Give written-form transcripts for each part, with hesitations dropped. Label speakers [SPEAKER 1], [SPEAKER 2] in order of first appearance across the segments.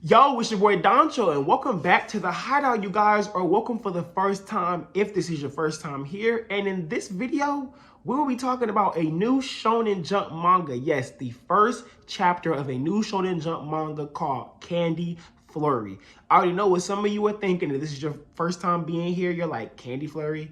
[SPEAKER 1] Yo, it's your boy Danchou, and welcome back to the Hideout, you guys, or welcome for the first time if this is your first time here. And in this video, we will be talking about a new Shonen Jump manga. Yes, the first chapter of a new Shonen Jump manga called Candy Flurry. I already know what some of you are thinking. If this is your first time being here, you're like, Candy Flurry?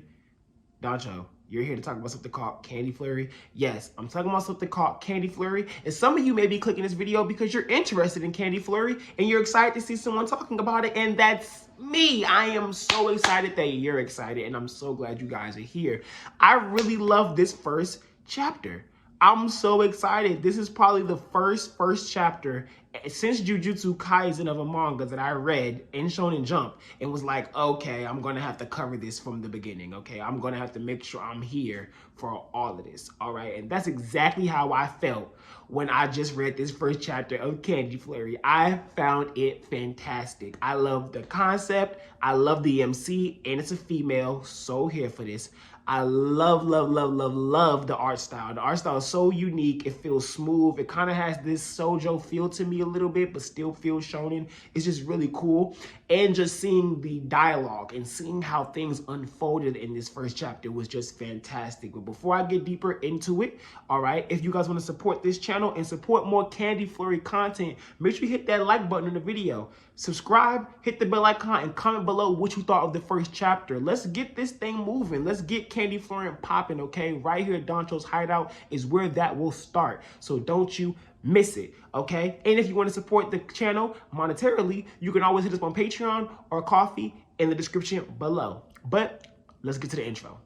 [SPEAKER 1] Danchou, you're here to talk about something called Candy Flurry? Yes, I'm talking about something called Candy Flurry. And some of you may be clicking this video because you're interested in Candy Flurry and you're excited to see someone talking about it. And that's me. I am so excited that you're excited. And I'm so glad you guys are here. I really love this first chapter. I'm so excited. This is probably the first chapter since Jujutsu Kaisen of a manga that I read in Shonen Jump and was like, okay, I'm going to have to cover this from the beginning, okay? I'm going to have to make sure I'm here for all of this, all right? And that's exactly how I felt when I just read this first chapter of Candy Flurry. I found it fantastic. I love the concept. I love the MC, and it's a female, so here for this. I love the art style. The art style is so unique. It feels smooth. It kind of has this shoujo feel to me a little bit, but still feels shonen. It's just really cool. And just seeing the dialogue and seeing how things unfolded in this first chapter was just fantastic. But before I get deeper into it, all right, if you guys want to support this channel and support more Candy Flurry content, make sure you hit that like button in the video. Subscribe, hit the bell icon, and comment below what you thought of the first chapter. Let's get this thing moving. Let's get Candy Flurry popping, okay? Right here at Danchou's Hideout is where that will start. So don't you miss it, okay? And if you want to support the channel monetarily, you can always hit us on Patreon or Coffee in the description below. But let's get to the intro.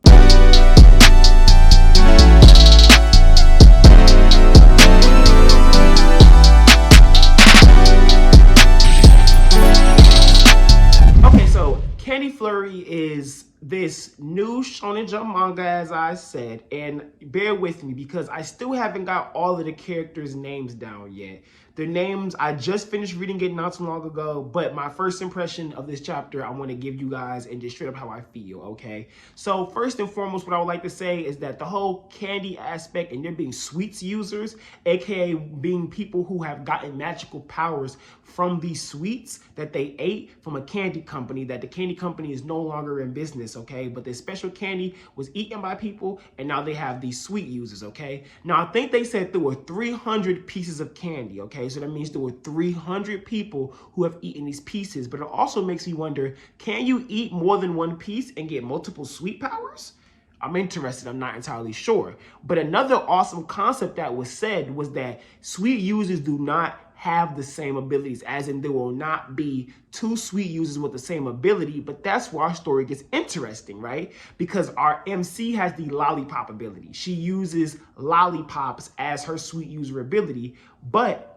[SPEAKER 1] Candy Flurry is this new Shonen Jump manga, as I said, and bear with me because I still haven't got all of the characters' names down yet. The names, I just finished reading it not too long ago, but my first impression of this chapter, I want to give you guys and just straight up how I feel, okay? So first and foremost, what I would like to say is that the whole candy aspect and there being sweets users, aka being people who have gotten magical powers from these sweets that they ate from a candy company, that the candy company is no longer in business, okay? But this special candy was eaten by people and now they have these sweet users, okay? Now I think they said there were 300 pieces of candy, okay? So that means there were 300 people who have eaten these pieces, but it also makes me wonder, can you eat more than one piece and get multiple sweet powers? I'm interested, I'm not entirely sure. But another awesome concept that was said was that sweet users do not have the same abilities, as in there will not be two sweet users with the same ability, but that's where our story gets interesting, right? Because our MC has the lollipop ability. She uses lollipops as her sweet user ability, but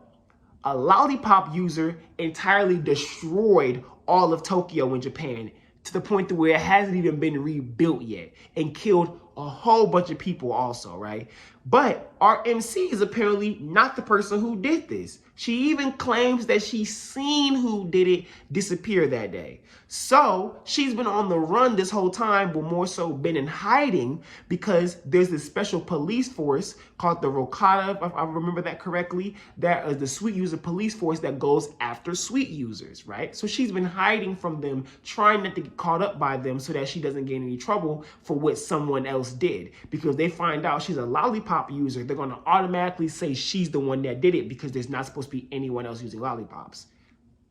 [SPEAKER 1] a lollipop user entirely destroyed all of Tokyo in Japan to the point to where it hasn't even been rebuilt yet and killed a whole bunch of people also, right? But our MC is apparently not the person who did this. She even claims that she's seen who did it disappear that day. So she's been on the run this whole time, but more so been in hiding because there's this special police force called the Rokata, if I remember that correctly, that is the sweet user police force that goes after sweet users, right? So she's been hiding from them, trying not to get caught up by them so that she doesn't get in any trouble for what someone else did. Because they find out she's a lollipop user, they're going to automatically say she's the one that did it because there's not supposed to be anyone else using lollipops.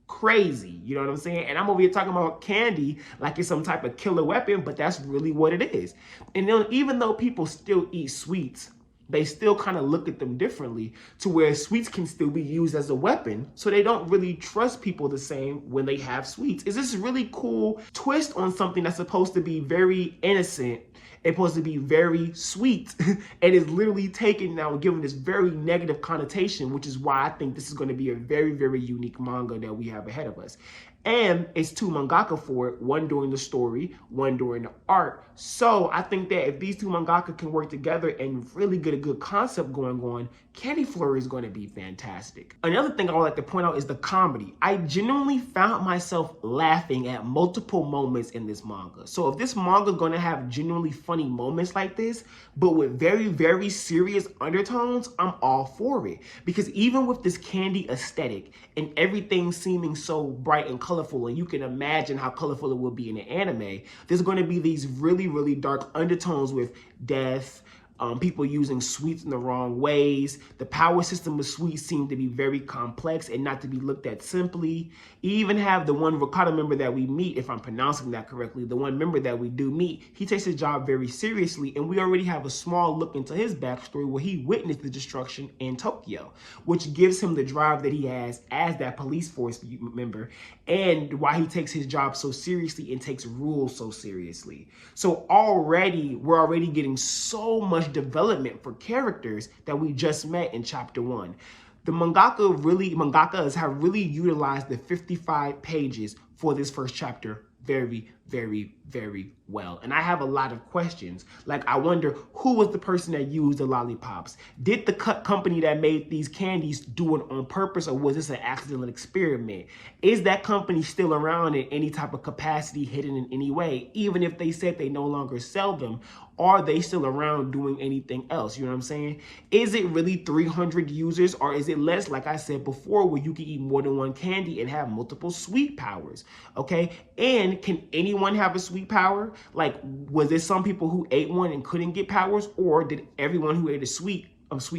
[SPEAKER 1] Crazy, you know what I'm saying? And I'm over here talking about candy like it's some type of killer weapon, but that's really what it is. And then even though people still eat sweets, they still kind of look at them differently to where sweets can still be used as a weapon. So they don't really trust people the same when they have sweets. It's this really cool twist on something that's supposed to be very innocent. It's supposed to be very sweet and is literally taken now and given this very negative connotation, which is why I think this is going to be a very unique manga that we have ahead of us. And it's two mangaka for it, one doing the story, one doing the art. So I think that if these two mangaka can work together and really get a good concept going on, Candy Flurry is going to be fantastic. Another thing I would like to point out is the comedy. I genuinely found myself laughing at multiple moments in this manga. So if this manga is going to have genuinely funny moments like this, but with very, very serious undertones, I'm all for it. Because even with this candy aesthetic and everything seeming so bright and colorful, and you can imagine how colorful it will be in an anime, there's going to be these really, really dark undertones with death, people using sweets in the wrong ways. The power system of sweets seem to be very complex and not to be looked at simply. You even have the one Ricotta member that we meet, if I'm pronouncing that correctly, the one member that we do meet, he takes his job very seriously, and we already have a small look into his backstory where he witnessed the destruction in Tokyo, which gives him the drive that he has as that police force member, and why he takes his job so seriously and takes rules so seriously. So we're already getting so much development for characters that we just met in chapter 1. The mangakas have really utilized the 55 pages for this first chapter very, very, very well. And I have a lot of questions. Like, I wonder, who was the person that used the lollipops? Did the company that made these candies do it on purpose, or was this an accidental experiment? Is that company still around in any type of capacity, hidden in any way? Even if they said they no longer sell them, are they still around doing anything else? You know what I'm saying? Is it really 300 users, or is it less, like I said before, where you can eat more than one candy and have multiple sweet powers? Okay, and can anyone have a sweet power? Like, was there some people who ate one and couldn't get powers, or did everyone who ate a sweet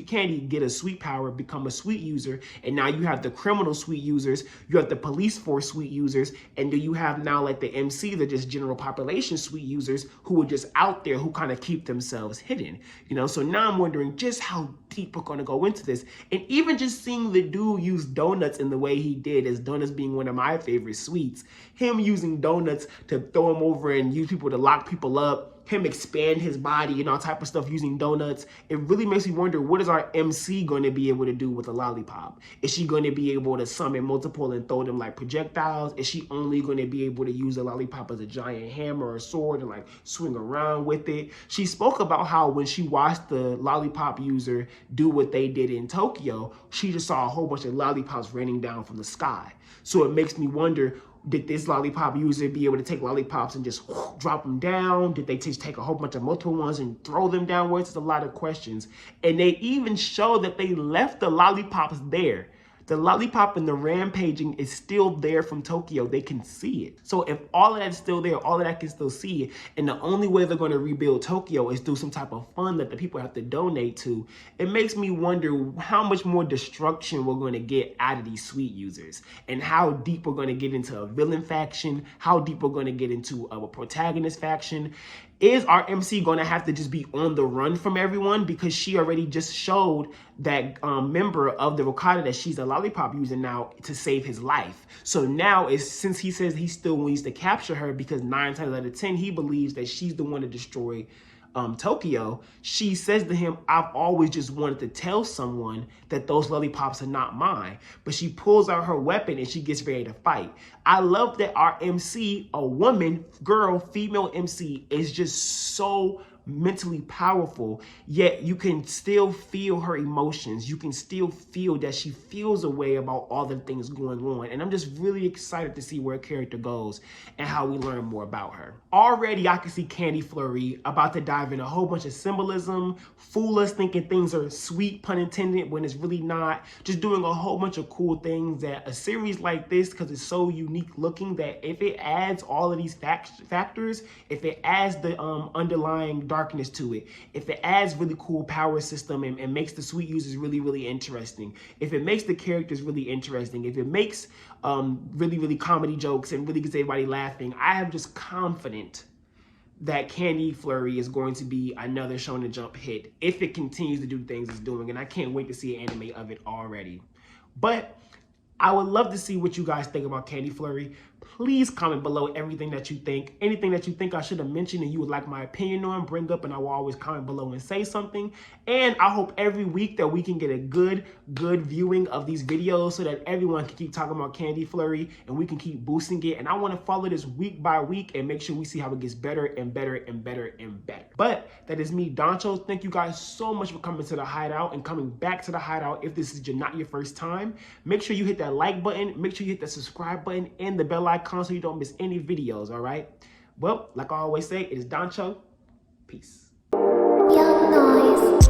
[SPEAKER 1] candy get a sweet power, become a sweet user, and now you have the criminal sweet users, you have the police force sweet users, and do you have now like the MC, the just general population sweet users who are just out there who kind of keep themselves hidden, you know? So now I'm wondering just how deep we're gonna go into this. And even just seeing the dude use donuts in the way he did, as donuts being one of my favorite sweets, him using donuts to throw them over and use people to lock people up, him expand his body and all type of stuff using donuts, it really makes me wonder, what is our MC going to be able to do with a lollipop? Is she going to be able to summon multiple and throw them like projectiles? Is she only going to be able to use a lollipop as a giant hammer or a sword and like swing around with it? She spoke about how when she watched the lollipop user do what they did in Tokyo, she just saw a whole bunch of lollipops raining down from the sky. So it makes me wonder, did this lollipop user be able to take lollipops and just drop them down? Did they just take a whole bunch of multiple ones and throw them downwards? There's a lot of questions. And they even show that they left the lollipops there. The lollipop and the rampaging is still there from Tokyo. They can see it. So if all of that's still there, all of that can still see it, and the only way they're going to rebuild Tokyo is through some type of fund that the people have to donate to, it makes me wonder how much more destruction we're going to get out of these sweet users, and how deep we're going to get into a villain faction, how deep we're going to get into a protagonist faction. Is our MC going to have to just be on the run from everyone, because she already just showed that member of the Ricotta that she's a lollipop user now to save his life. So now, since he says he still needs to capture her because 9 times out of 10 he believes that she's the one to destroy Tokyo, she says to him, I've always just wanted to tell someone that those lollipops are not mine. But she pulls out her weapon and she gets ready to fight. I love that our MC, a woman, girl, female MC, is just so mentally powerful, yet you can still feel her emotions. You can still feel that she feels a way about all the things going on. And I'm just really excited to see where her character goes and how we learn more about her. Already I can see Candy Flurry about to dive in a whole bunch of symbolism, fool us thinking things are sweet, pun intended, when it's really not. Just doing a whole bunch of cool things that a series like this, because it's so unique looking, that if it adds all of these factors, if it adds the underlying darkness to it, if it adds really cool power system and makes the sweet users really, really interesting, if it makes the characters really interesting, if it makes really, really comedy jokes and really gets everybody laughing, I am just confident that Candy Flurry is going to be another Shonen Jump hit if it continues to do things it's doing, and I can't wait to see an anime of it already. But I would love to see what you guys think about Candy Flurry. please comment below everything that you think. Anything that you think I should have mentioned and you would like my opinion on, bring up, and I will always comment below and say something. And I hope every week that we can get a good viewing of these videos so that everyone can keep talking about Candy Flurry and we can keep boosting it. And I want to follow this week by week and make sure we see how it gets better and better and better and better. But that is me, Danchou. Thank you guys so much for coming to the Hideout and coming back to the Hideout. If this is not your first time, make sure you hit that like button, make sure you hit the subscribe button and the bell icon so you don't miss any videos, all right? Well, like I always say, it is Danchou. Peace.
[SPEAKER 2] Young noise.